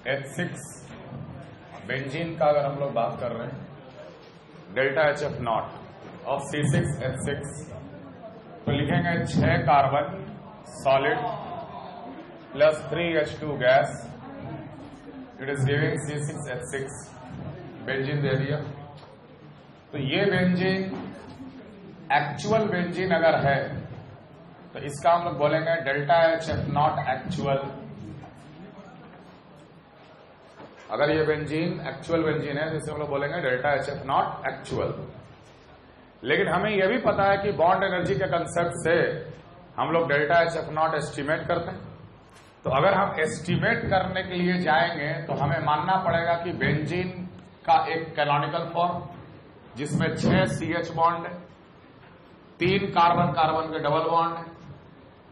H6 benzene का अगर हम लोग बात कर रहे हैं, delta HF not of C6H6, तो लिखेंगे 6 carbon solid plus 3H2 gas, it is giving C6H6 benzene दे दिया। तो ये बेंजीन एक्चुअल बेंजीन अगर है तो इसका हम लोग बोलेंगे डेल्टा HF नॉट एक्चुअल। अगर ये बेंजीन एक्चुअल बेंजीन है तो इसे हम लोग बोलेंगे डेल्टा HF नॉट एक्चुअल। लेकिन हमें यह भी पता है कि बॉन्ड एनर्जी के कंसेप्ट से हम लोग डेल्टा HF नॉट एस्टिमेट करते हैं। तो अगर हम एस्टिमेट करने के लिए जाएंगे तो हमें मानना पड़ेगा कि बेंजीन का एक कैनोनिकल फॉर्म जिसमें 6 CH बॉन्ड है, 3 कार्बन कार्बन के डबल बॉन्ड है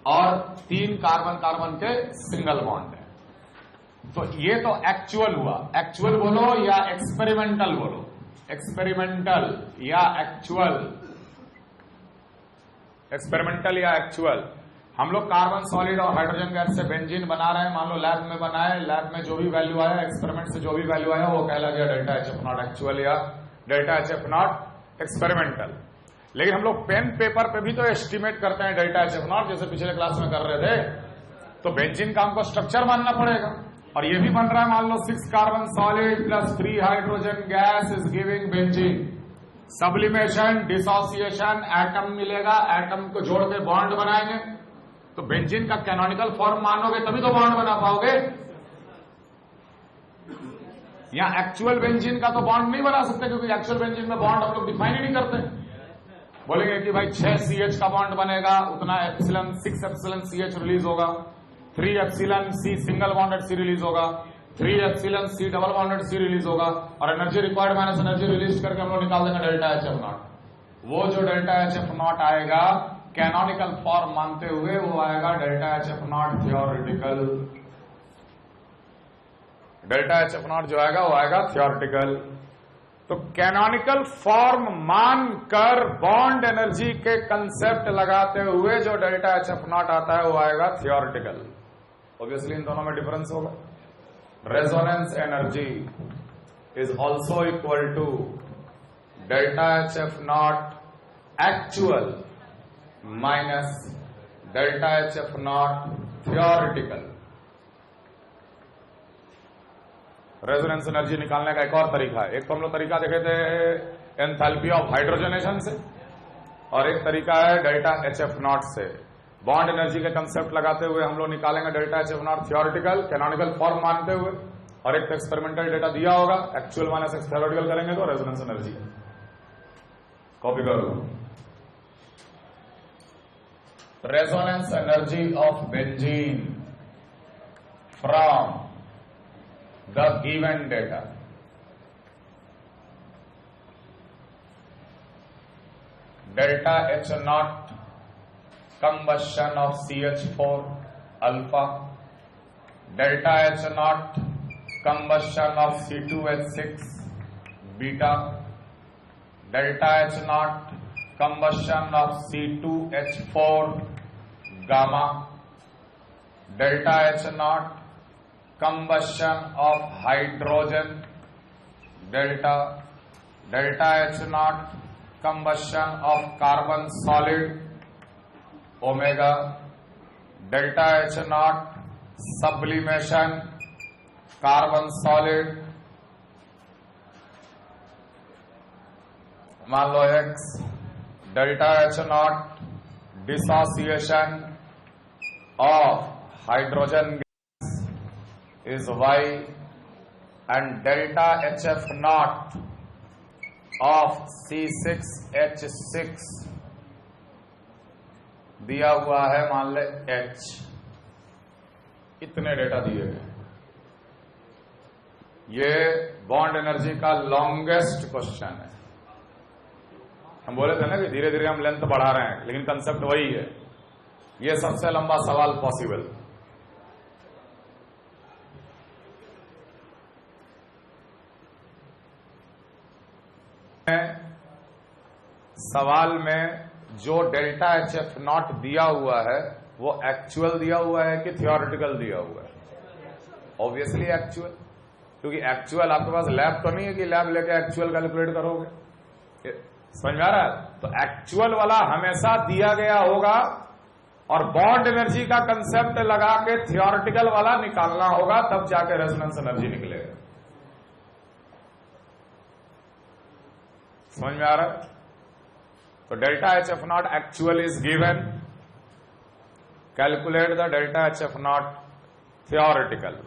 और 3 कार्बन कार्बन के सिंगल बॉन्ड है। तो ये तो एक्चुअल हुआ। एक्चुअल बोलो या एक्सपेरिमेंटल बोलो, एक्सपेरिमेंटल या एक्चुअल, एक्सपेरिमेंटल या एक्चुअल। हम लोग कार्बन सॉलिड और हाइड्रोजन गैस से बेंजीन बना रहे हैं, मान लो लैब में बनाए, लैब में जो भी वैल्यू आया, एक्सपेरिमेंट से जो भी वैल्यू आया वो कहला गया डेल्टा HF नॉट एक्चुअल या डेल्टा HF नॉट एक्सपेरिमेंटल। लेकिन हम लोग पेन पेपर पे भी तो एस्टिमेट करते हैं डेल्टा HF नॉट, जैसे पिछले क्लास में कर रहे थे। तो बेंजीन का हमको स्ट्रक्चर मानना पड़ेगा और ये भी बन रहा है, मान लो 6 carbon solid plus 3 hydrogen gas is giving benzene. Sublimation, dissociation, atom मिलेगा, एटम को जोड़ के बॉन्ड बनाएंगे। तो बेंजीन का कैनोनिकल फॉर्म मानोगे तभी तो बॉन्ड बना पाओगे। यहां एक्चुअल बेंजीन का तो बॉन्ड नहीं बना सकते क्योंकि एक्चुअल बेंजीन में बॉन्ड हम लोग डिफाइन ही नहीं करते। बोलेंगे कि भाई 6 CH का बॉन्ड बनेगा, उतना एप्सिलॉन 6 एप्सिलॉन CH रिलीज होगा, 3 epsilon C single bonded C release होगा, 3 epsilon C double bonded C release होगा और energy required minus energy release करके हम लोग निकाल देंगे डेल्टा HF नॉट। वो जो डेल्टा HF नॉट आएगा कैनोनिकल फॉर्म मानते हुए वो आएगा delta HF not theoretical. Delta HF not जो आएगा वो आएगा थियोरेटिकल। तो कैनोनिकल फॉर्म मानकर बॉन्ड एनर्जी के कंसेप्ट लगाते हुए जो डेल्टा HF नॉट आता है वो आएगा थियोरेटिकल। ऑब्वियसली इन दोनों में डिफरेंस होगा। Resonance energy is also equal to delta HF not actual minus delta HF not theoretical. Resonance energy निकालने का एक और तरीका है। एक तो हम लोग तरीका देखे थे एंथैल्पी ऑफ हाइड्रोजनेशन से और एक तरीका है डेल्टा HF नॉट से। बॉन्ड एनर्जी के कंसेप्ट लगाते हुए हम लोग निकालेंगे delta HF not theoretical canonical form मानते हुए, और एक एक्सपेरिमेंटल डेटा दिया होगा, एक्चुअल माइनस थियोरेटिकल करेंगे तो रेजोनेंस एनर्जी। कॉपी करो। Resonance energy of benzene from the given data. Delta H naught combustion of CH4 alpha, delta H naught combustion of C2H6 beta, delta H naught combustion of C2H4 gamma, delta H naught combustion of hydrogen delta H naught combustion of carbon solid omega, delta H naught sublimation carbon solid मान लो X, delta H naught dissociation of hydrogen is Y and delta HF naught of C6H6 दिया हुआ है मान ले H। इतने data दिए गए। ये बॉन्ड एनर्जी का लॉन्गेस्ट क्वेश्चन है। हम बोले थे ना कि धीरे धीरे हम लेंथ बढ़ा रहे हैं, लेकिन कंसेप्ट वही है। ये सबसे लंबा सवाल पॉसिबल। सवाल में जो डेल्टा HF नॉट दिया हुआ है वो एक्चुअल दिया हुआ है कि थियोरेटिकल दिया हुआ है? Obviously actual. क्योंकि एक्चुअल आपके पास लैब तो नहीं है कि लैब लेके एक्चुअल कैलकुलेट करोगे, समझ में आ रहा है? तो एक्चुअल वाला हमेशा दिया गया होगा और बॉन्ड एनर्जी का कंसेप्ट लगा के थियोरेटिकल वाला निकालना होगा, तब जाके रेजोनेंस एनर्जी निकलेगा। समझ में आ रहा है? तो delta H F not actual is given, calculate the delta H F not theoretical.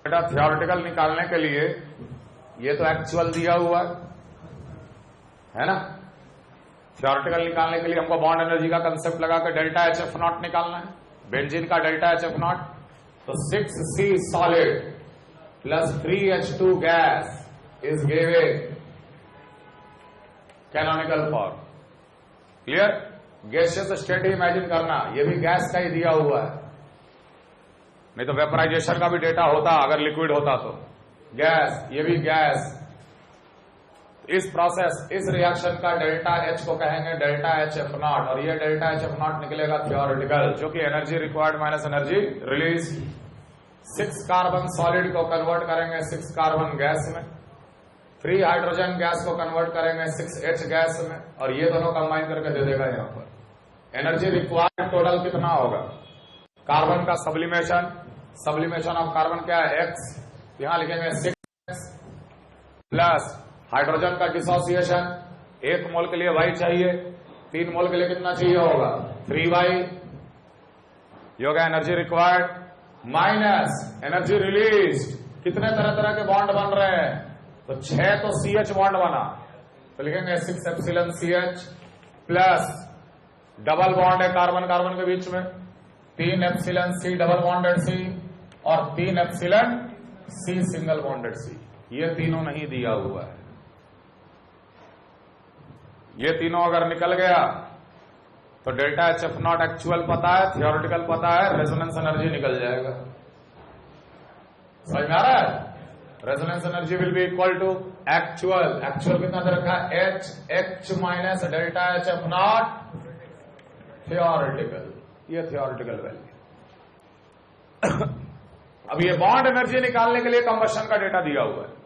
बेटा थियोरेटिकल निकालने के लिए ये तो एक्चुअल दिया हुआ है ना, थियोरेटिकल निकालने के लिए हमको बॉन्ड एनर्जी का कंसेप्ट लगा के डेल्टा एच एफ नॉट निकालना है, बेंजीन का डेल्टा एच एफ नॉट। तो 6C solid plus 3H2 gas is giving canonical form. Clear? Gaseous state he imagine करना, ये भी गैस का ही दिया हुआ है, नहीं तो वेपराइजेशन का भी डेटा होता अगर लिक्विड होता तो। गैस, ये भी गैस। इस प्रोसेस, इस रिएक्शन का डेल्टा एच को कहेंगे डेल्टा एच एफ नॉट, और ये डेल्टा एच एफ नॉट निकलेगा थियोरेटिकल, जो कि energy required minus energy release. 6 carbon solid को कन्वर्ट करेंगे 6 कार्बन गैस में, 3 हाइड्रोजन गैस को कन्वर्ट करेंगे 6H गैस में, और ये दोनों कंबाइन करके दे देगा यहां पर। एनर्जी रिक्वायर्ड टोटल कितना होगा? कार्बन का सब्लिमेशन, सब्लिमेशन ऑफ कार्बन क्या है? X, यहां लिखेंगे 6X प्लस हाइड्रोजन का डिसोसिएशन, 1 मोल के लिए Y चाहिए, 3 मोल के लिए कितना चाहिए होगा? 3Y। ये होगा energy required minus energy release. कितने तरह तरह के बॉन्ड बन रहे हैं? तो 6 तो CH बॉन्ड बना, तो लिखेंगे 6 epsilon CH plus double bond है कार्बन कार्बन के बीच में, 3 epsilon C double bonded C और 3 epsilon C single bonded C। ये तीनों नहीं दिया हुआ है, ये तीनों अगर निकल गया तो delta H F not actual पता है, थियोरेटिकल पता है, रेजोनेंस एनर्जी निकल जाएगा। समझ में आ रहा है? Resonance energy will be equal to actual, actual कितना दे रखा है? H minus delta H F not theoretical, ये थियोरेटिकल वैल्यू। अब ये बॉन्ड एनर्जी निकालने के लिए कंबशन का डेटा दिया हुआ है,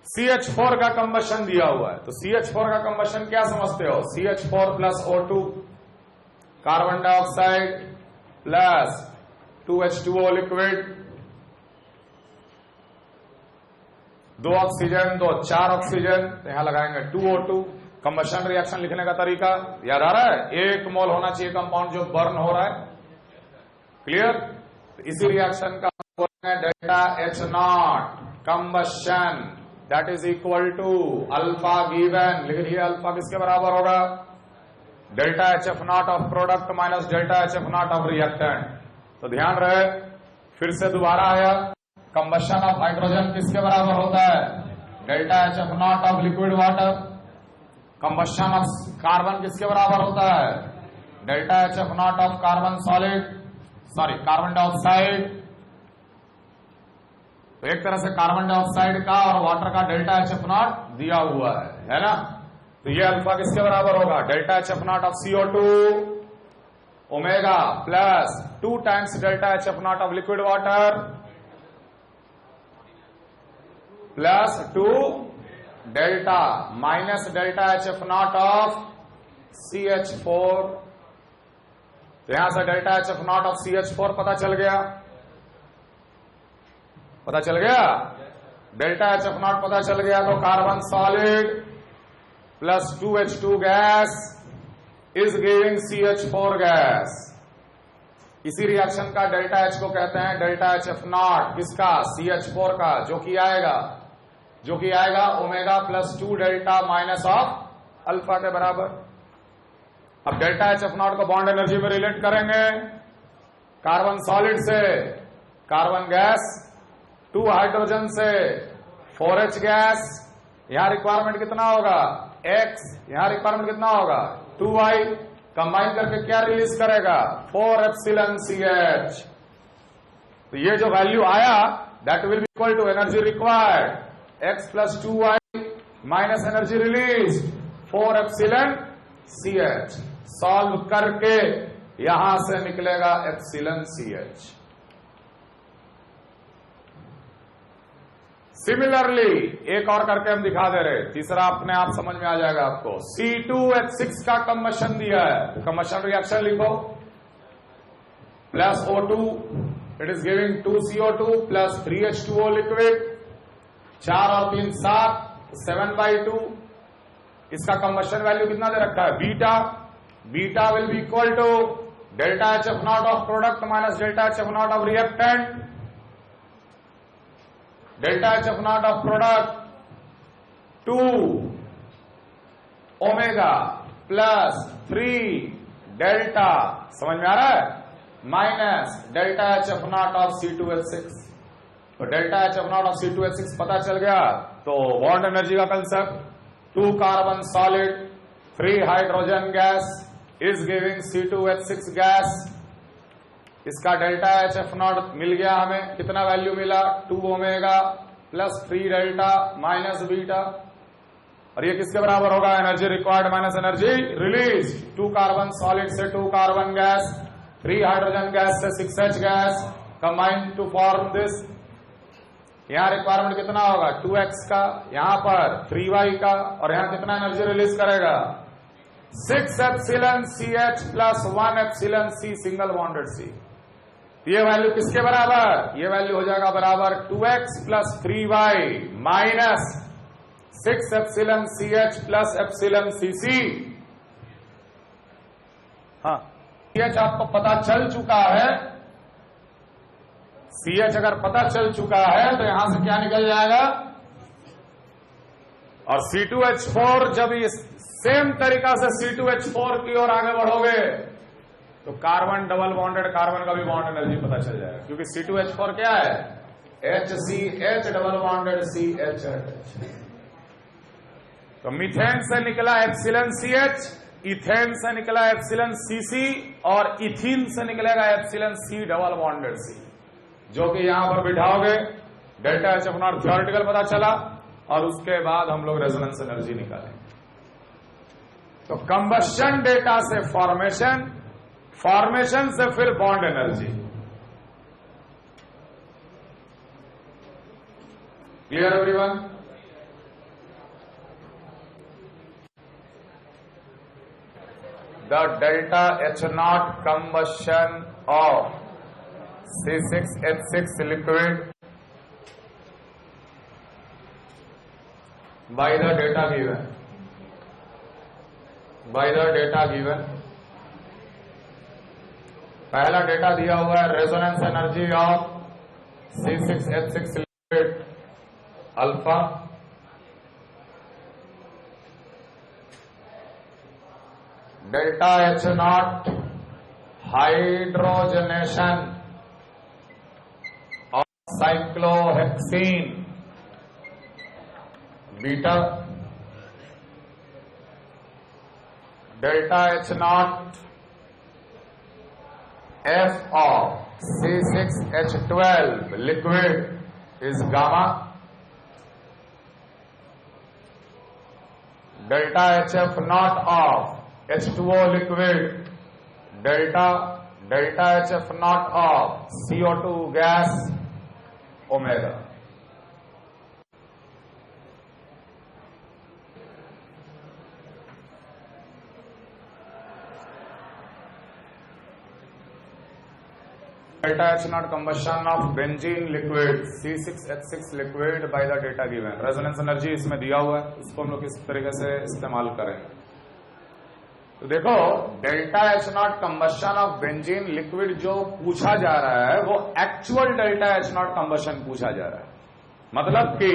CH4 का कंबशन दिया हुआ है। तो CH4 का कंबशन क्या समझते हो? CH4 plus O2 carbon dioxide plus 2H2O liquid, 2 oxygen 2 4 oxygen, तो यहां लगाएंगे 2O2। कंबशन रिएक्शन लिखने का तरीका याद आ रहा है? 1 मोल होना चाहिए कंपाउंड जो बर्न हो रहा है। क्लियर? तो इसी रिएक्शन का delta H not combustion that is equal to alpha given. लिख लिया, अल्फा किसके बराबर होगा? Delta H F not of product minus delta H F not of reactant. तो ध्यान रहे, फिर से दोबारा आया, कंबशन ऑफ हाइड्रोजन किसके बराबर होता है? Delta H F not of liquid water. Combustion of carbon किसके बराबर होता है? Delta H F not of carbon solid, sorry carbon dioxide. तो एक तरह से कार्बन डाइऑक्साइड का और वाटर का डेल्टा एच एफ नॉट दिया हुआ है ना? तो ये अल्फा किसके बराबर होगा? Delta H F not of CO2 omega plus 2 times delta H F not of liquid water plus 2 delta minus delta H F not of CH4। तो यहां से delta H F not of CH4 पता चल गया, पता चल गया? Delta H F not पता चल गया तो carbon solid plus 2H2 gas is giving CH4 gas. इसी रिएक्शन का डेल्टा एच को कहते हैं डेल्टा एच एफ नॉट, किसका? CH4 का, जो कि आएगा omega plus 2 delta minus of alpha के बराबर। अब डेल्टा एच एफ नॉट को बॉन्ड एनर्जी में रिलेट करेंगे, कार्बन सॉलिड से कार्बन गैस, 2 हाइड्रोजन से 4H गैस, यहां रिक्वायरमेंट कितना होगा? X, यहां रिक्वायरमेंट कितना होगा? 2Y। कंबाइन करके क्या रिलीज करेगा? 4 एप्सिलॉन CH। तो ये जो वैल्यू आया that will be equal to energy required X plus 2Y minus energy release 4 epsilon CH। Solve करके यहां से निकलेगा एप्सिलन CH। सिमिलरली एक और करके हम दिखा दे रहे, तीसरा अपने आप समझ में आ जाएगा आपको। C2H6 का कंबशन दिया है, कंबशन रिएक्शन लिखो, plus O2, it is giving 2CO2 plus 3H2O liquid, 4 और 3 7, 7/2। इसका कंबशन वैल्यू कितना दे रखा है? Beta. Beta will be equal to delta HF not of product minus delta HF not of reactant. Delta HF not of product 2 omega plus 3 delta, समझ में आ रहा है, minus delta HF not of C2H6। तो delta HF not of C2H6 पता चल गया। तो बॉन्ड एनर्जी का concept, 2 carbon solid 3 hydrogen gas is giving C2H6 gas. इसका डेल्टा HF नॉट मिल गया हमें, कितना वैल्यू मिला? 2 omega plus 3 delta minus beta. और ये किसके बराबर होगा? Energy required minus energy release. 2 carbon solid से 2 कार्बन गैस, 3 हाइड्रोजन गैस से 6H gas combine to form this. यहां रिक्वायरमेंट कितना होगा? 2x का, यहां पर 3y का, और यहां कितना एनर्जी रिलीज करेगा? 6 epsilon CH plus 1 epsilon C single bonded C। ये वैल्यू किसके बराबर? ये वैल्यू हो जाएगा बराबर 2x plus 3y minus 6 epsilon CH plus epsilon CC। हाँ, CH आपको पता चल चुका है। CH अगर पता चल चुका है तो यहां से क्या निकल जाएगा? और C2H4 जब इस सेम तरीका से C2H4 की ओर आगे बढ़ोगे तो कार्बन डबल बॉन्डेड कार्बन का भी बॉन्ड एनर्जी पता चल जाएगा, क्योंकि C2H4 क्या है? HCH double bonded CH। तो मीथेन से निकला एप्सिलन CH, इथेन से निकला एप्सिलन CC, और इथीन से निकलेगा epsilon C double bonded C, जो कि यहां पर बिठाओगे डेल्टा HF नॉट थ्योरेटिकल पता चला, और उसके बाद हम लोग रेजोनेंस एनर्जी निकालेंगे। तो कंबशन डेटा से फॉर्मेशन, फॉर्मेशन से फिर bond energy. Clear everyone? The delta H0 combustion of C6H6 liquid by the data given. By the data given. पहला डेटा दिया हुआ है resonance energy of C6H6 liquid alpha, delta H0 hydrogenation of cyclohexene beta, delta H0 F of C6H12 liquid is gamma, delta HF not of H2O liquid, delta HF not of CO2 gas omega। Delta H0 combustion of benzene liquid C6H6 liquid by the data given। Resonance energy इसमें दिया हुआ है, उसको हम लोग किस तरीके से इस्तेमाल करेंगे। तो देखो, delta H0 combustion of benzene liquid जो पूछा जा रहा है वो एक्चुअल डेल्टा H0 combustion पूछा जा रहा है। मतलब कि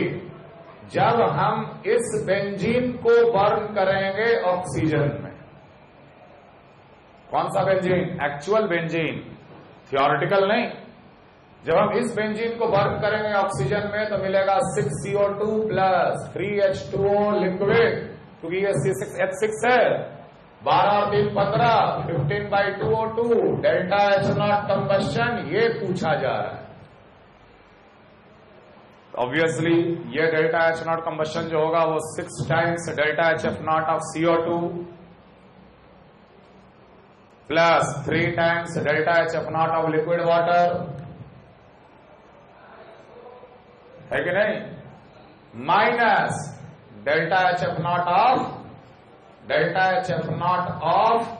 जब हम इस बेंजीन को बर्न करेंगे ऑक्सीजन में, कौन सा बेंजीन? एक्चुअल बेंजीन, थियोरेटिकल नहीं। जब हम इस बेंजीन को बर्न करेंगे ऑक्सीजन में तो मिलेगा 6CO2 प्लस 3H2O लिक्विड, क्योंकि ये C6H6 है। 12 और 3 15, 15/2O2 डेल्टा H0 कंबशन, ये पूछा जा रहा है। ऑब्वियसली ये डेल्टा एच नॉट कंबशन जो होगा वो 6 times delta H F not of CO2 plus 3 times delta H F not of liquid water, है कि नहीं, minus delta H F not of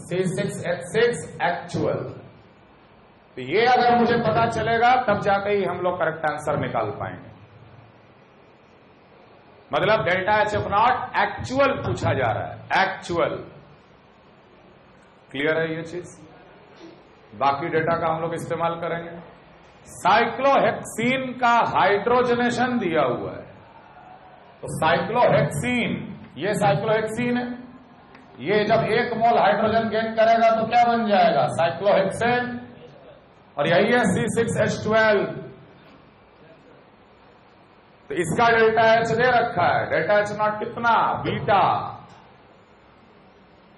C6H6 actual. तो ये अगर मुझे पता चलेगा तब जाके ही हम लोग करेक्ट आंसर निकाल पाएंगे। मतलब delta H F not actual पूछा जा रहा है, एक्चुअल। क्लियर है ये चीज? बाकी डेटा का हम लोग इस्तेमाल करेंगे। साइक्लोहेक्सीन का हाइड्रोजनेशन दिया हुआ है, तो साइक्लोहेक्सीन, ये साइक्लोहेक्सीन है, ये जब 1 मोल हाइड्रोजन गेन करेगा तो क्या बन जाएगा, साइक्लोहेक्सेन, और यही है C6H12। तो इसका डेल्टा एच दे रखा है, डेल्टा एच नॉट कितना, बीटा।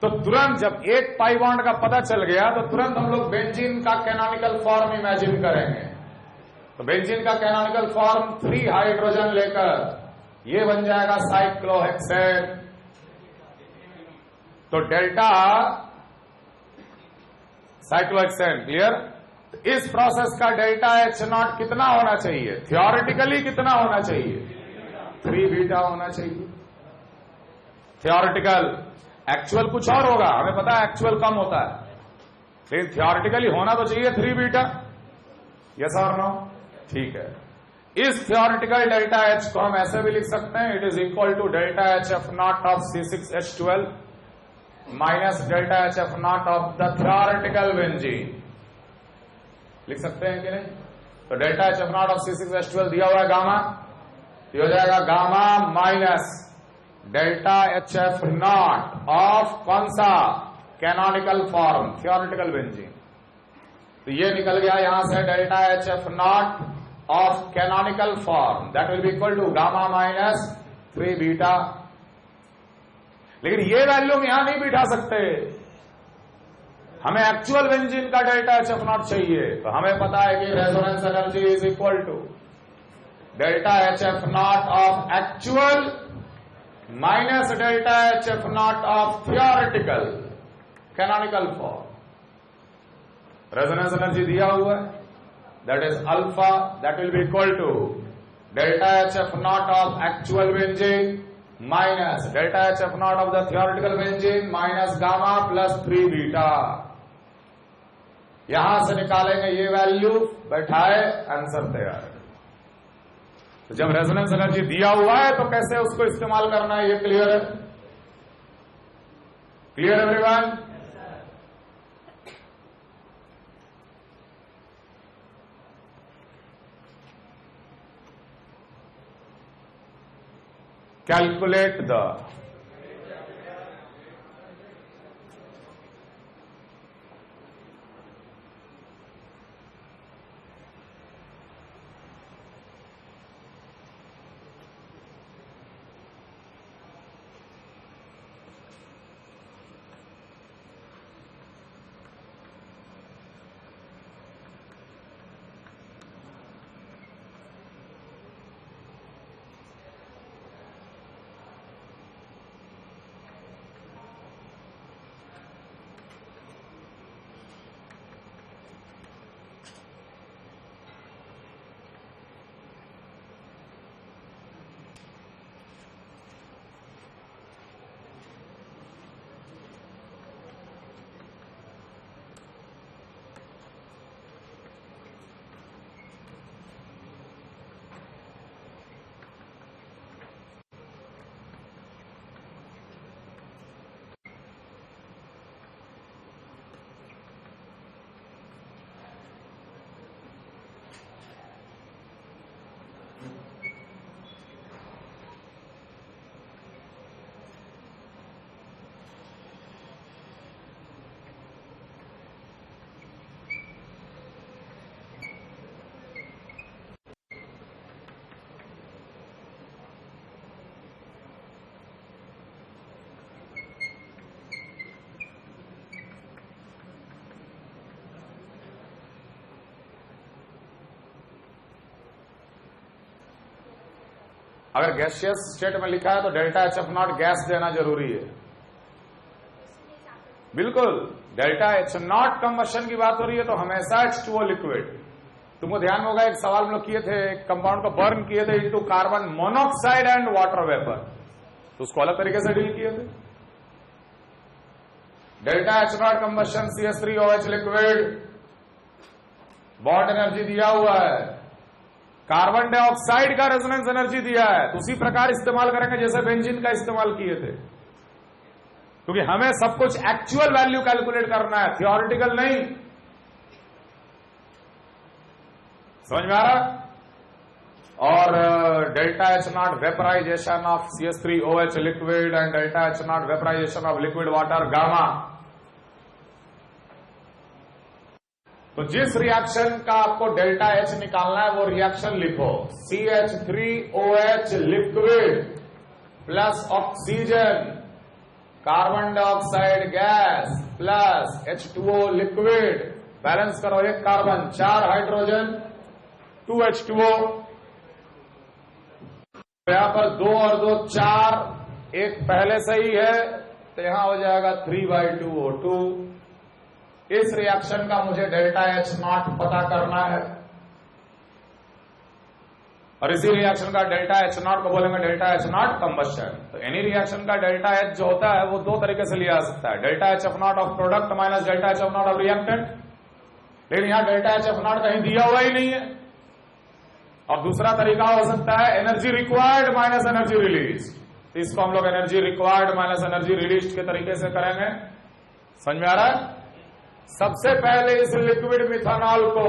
तो तुरंत जब एक पाई बॉन्ड का पता चल गया तो तुरंत हम लोग बेंजीन का कैनोनिकल फॉर्म इमेजिन करेंगे। तो बेंजीन का कैनोनिकल फॉर्म 3 हाइड्रोजन लेकर ये बन जाएगा साइक्लोहेक्सेन। तो डेल्टा साइक्लोहेक्सेन, क्लियर? इस प्रोसेस का डेल्टा एच नॉट कितना होना चाहिए, थियोरेटिकली कितना होना चाहिए, 3 बीटा होना चाहिए। थियोरेटिकल, एक्चुअल कुछ और होगा, हमें पता है एक्चुअल कम होता है, लेकिन थियोरेटिकली होना तो चाहिए 3 बीटा। यस और नो? ठीक है। इस थियोरेटिकल डेल्टा एच को हम ऐसे भी लिख सकते हैं, it is equal to delta H F not of C6H12 minus delta H F not of the theoretical benzene. लिख सकते हैं कि नहीं? तो delta H F not of C6H12 दिया हुआ है गामा, ये हो जाएगा gamma minus delta H F not of कौन सा, कैनोनिकल फॉर्म, थियोरेटिकल बेंजीन। तो ये निकल गया यहां से delta H F not of canonical form, that will be equal to gamma minus 3 beta. लेकिन ये वैल्यू हम यहां नहीं बिठा सकते, हमें एक्चुअल बेंजीन का डेल्टा एच एफ नॉट चाहिए। तो हमें पता है कि resonance energy is equal to delta H F not of actual minus delta H F not of theoretical canonical form. Resonance energy दिया हुआ है, that is alpha, that will be equal to delta H F not of actual benzene minus delta H F not of the theoretical benzene minus gamma plus 3 beta. यहां से निकालेंगे ये value, बैठाए, answer तैयार है। तो जब रेजोनेंस एनर्जी दिया हुआ है तो कैसे उसको इस्तेमाल करना है, ये क्लियर है? Clear everyone? Calculate the अगर गैसियस स्टेट में लिखा है तो delta H F not gas देना जरूरी है। बिल्कुल, डेल्टा एच नॉट कंबशन की बात हो रही है तो हमेशा H2O लिक्विड। तुमको ध्यान होगा एक सवाल हम लोग किए थे, कंपाउंड को बर्न किए थे into carbon monoxide and water vapour, तो उसको अलग तरीके से डील किए थे। Delta H not combustion CH3OH liquid, bond energy दिया हुआ है, कार्बन डाइऑक्साइड का रेजोनेंस एनर्जी दिया है, तो उसी प्रकार इस्तेमाल करेंगे जैसे बेंजीन का इस्तेमाल किए थे, क्योंकि हमें सब कुछ एक्चुअल वैल्यू कैलकुलेट करना है, थियोरिटिकल नहीं। समझ में आ रहा? और delta H not vaporization of CH3OH liquid and delta H not vaporization of liquid water gamma. तो जिस रिएक्शन का आपको डेल्टा एच निकालना है वो रिएक्शन लिखो, CH3OH liquid plus oxygen carbon dioxide gas plus H2O liquid, balance करो, एक कार्बन 4 हाइड्रोजन 2 H2O, यहां पर 2 और 2 4, एक पहले से ही है तो यहां हो जाएगा 3/2O2। इस रिएक्शन का मुझे डेल्टा एच नॉट पता करना है, और इसी रिएक्शन का डेल्टा एच नॉट को बोलेंगे डेल्टा एच नॉट कंबशन। तो एनी रिएक्शन का डेल्टा एच जो होता है वो दो तरीके से लिया जा सकता है, delta H F not of product minus delta H F not of reactant, लेकिन यहां डेल्टा एच एफ नॉट कहीं दिया हुआ ही नहीं है। और दूसरा तरीका हो सकता है energy required minus energy release, तो इसको हम लोग energy required minus energy release के तरीके से करेंगे। समझ में आ रहा है? सबसे पहले इस लिक्विड मिथानॉल को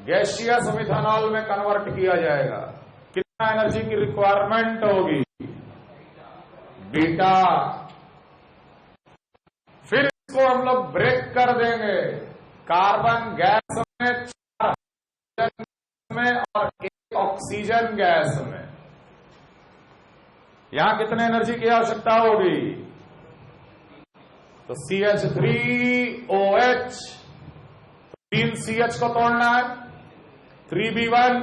गैसियस मिथानॉल में कन्वर्ट किया जाएगा। कितना एनर्जी की रिक्वायरमेंट होगी? बीटा। फिर इसको हम लोग ब्रेक कर देंगे, कार्बन गैस में 4 हाइड्रोजन में और 1 ऑक्सीजन गैस में। यहां कितने एनर्जी की आवश्यकता होगी? तो CH3OH, 3 CH को तोड़ना है, 3B1,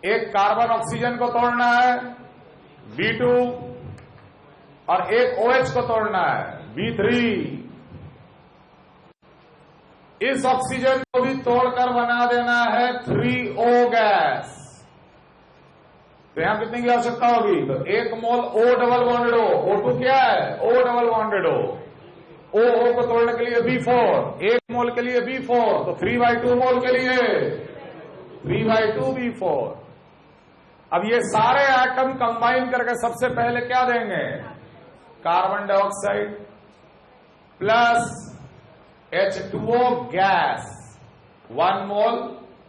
1 कार्बन ऑक्सीजन को तोड़ना है, B2, और 1 OH को तोड़ना है, B3। इस ऑक्सीजन को भी तोड़कर बना देना है 3O गैस। तो यहां कितने की आवश्यकता होगी? तो 1 मोल O double bonded O, O2 क्या है? O double bonded O, O को तोड़ने के लिए B4, 1 मोल के लिए B4, तो 3/2 मोल के लिए 3/2 B4। अब ये सारे एटम कंबाइन करके सबसे पहले क्या देंगे? Carbon dioxide plus H2O gas, 1 मोल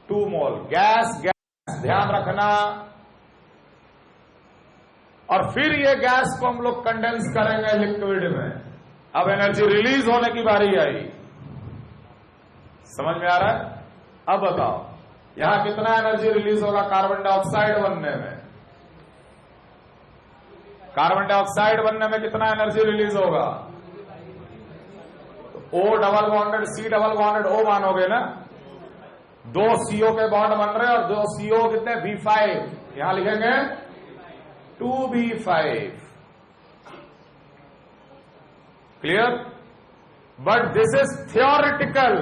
2 मोल, गैस गैस ध्यान रखना। और फिर ये गैस को हम लोग कंडेंस करेंगे लिक्विड में। अब एनर्जी रिलीज होने की बारी आई। समझ में आ रहा है? अब बताओ यहां कितना एनर्जी रिलीज होगा कार्बन डाइऑक्साइड बनने में? कार्बन डाइऑक्साइड बनने में कितना एनर्जी रिलीज होगा? तो O double bonded C double bonded O मानोगे ना, 2 CO के बॉन्ड बन रहे हैं और 2 CO कितने? B5, यहां लिखेंगे 2B5। Clear? But this is theoretical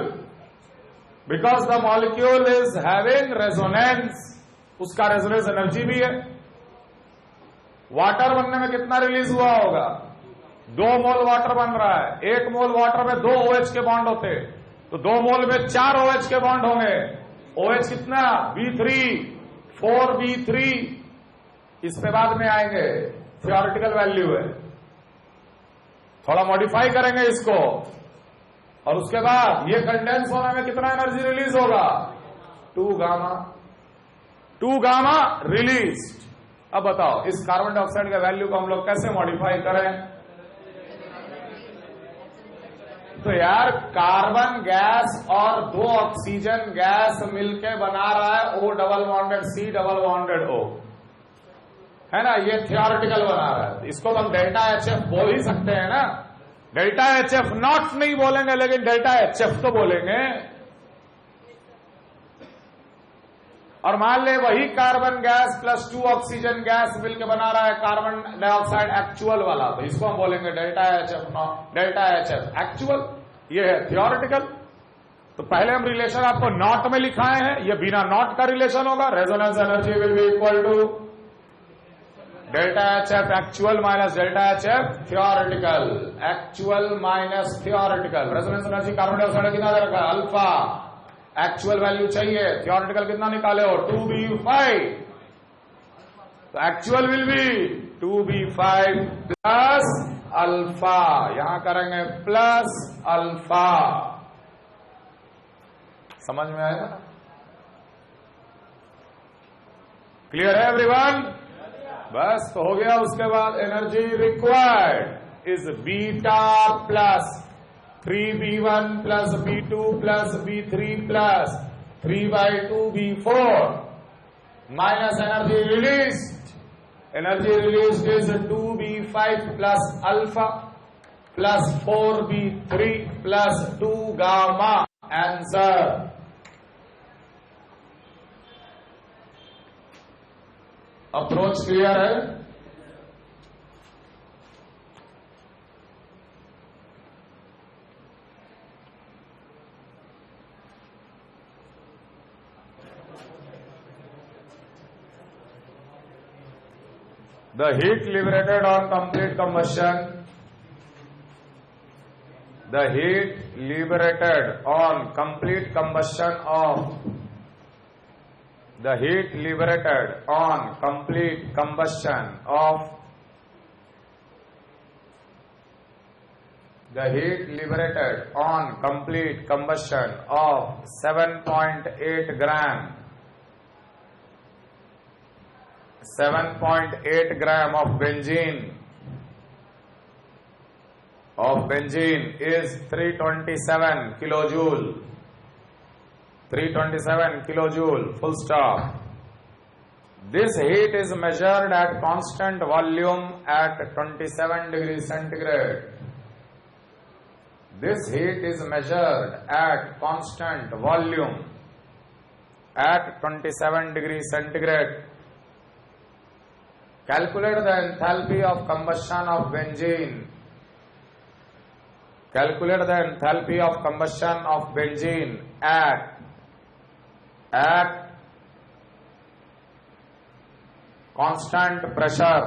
because the molecule is having resonance, उसका रेजोनेंस एनर्जी भी है। वाटर बनने में कितना रिलीज हुआ होगा? 2 मोल वाटर बन रहा है, 1 मोल वाटर में 2 OH के बॉन्ड होते, तो 2 मोल में 4 OH के बॉन्ड होंगे। OH कितना? B3, 4B3। इस पे बाद में आएंगे, थियोरिटिकल वैल्यू है, थोड़ा मॉडिफाई करेंगे इसको। और उसके बाद ये कंडेंस होने में कितना एनर्जी रिलीज होगा? 2 गामा, 2 गामा रिलीज। अब बताओ इस कार्बन डाइऑक्साइड के वैल्यू को हम लोग कैसे मॉडिफाई करें? तो यार कार्बन गैस और 2 ऑक्सीजन गैस मिलके बना रहा है O double bonded C double bonded O, है ना? ये थियोरिटिकल बना रहा है, इसको तो हम डेल्टा HF बोल ही सकते हैं ना। डेल्टा HF नॉट नहीं बोलेंगे लेकिन डेल्टा HF तो बोलेंगे। और मान ले वही carbon gas plus 2 oxygen gas मिलकर बना रहा है कार्बन डाइऑक्साइड एक्चुअल वाला, तो इसको हम बोलेंगे delta HF, delta HF actual. ये है थियोरेटिकल। तो पहले हम रिलेशन आपको नॉट में लिखाए हैं, ये बिना नॉट का रिलेशन होगा। Resonance energy will be equal to delta HF actual minus delta HF theoretical, actual minus theoretical. Resonance energy carbon dioxide कितना दे रखा है? अल्फा। एक्चुअल वैल्यू चाहिए, थियोरेटिकल कितना निकाले हो? 2B5। तो actual will be 2B5 plus alpha, यहां करेंगे प्लस अल्फा। समझ में आएगा? क्लियर है एवरीवन? बस तो हो गया। उसके बाद energy required is beta plus 3B1 plus B2 plus B3 plus 3/2 B4 minus energy released. Energy released is 2B5 plus alpha plus 4B3 plus 2 gamma. Answer approach clear है? The heat liberated on complete combustion, the heat liberated on complete combustion of the heat liberated on complete combustion of the heat liberated on complete combustion of 7.8 gram 7.8 gram of benzene is 327 kilojoule. 327 kilojoule, full stop. This heat is measured at constant volume at 27 degrees centigrade. This heat is measured at constant volume at 27 degrees centigrade. Calculate the enthalpy of combustion of benzene. Calculate the enthalpy of combustion of benzene at constant pressure.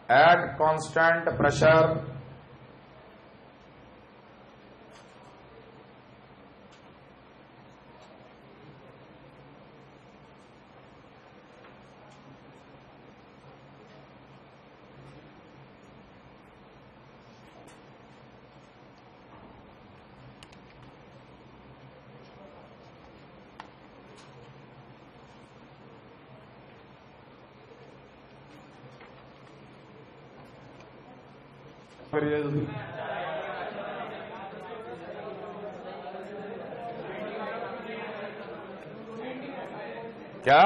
At constant pressure, क्या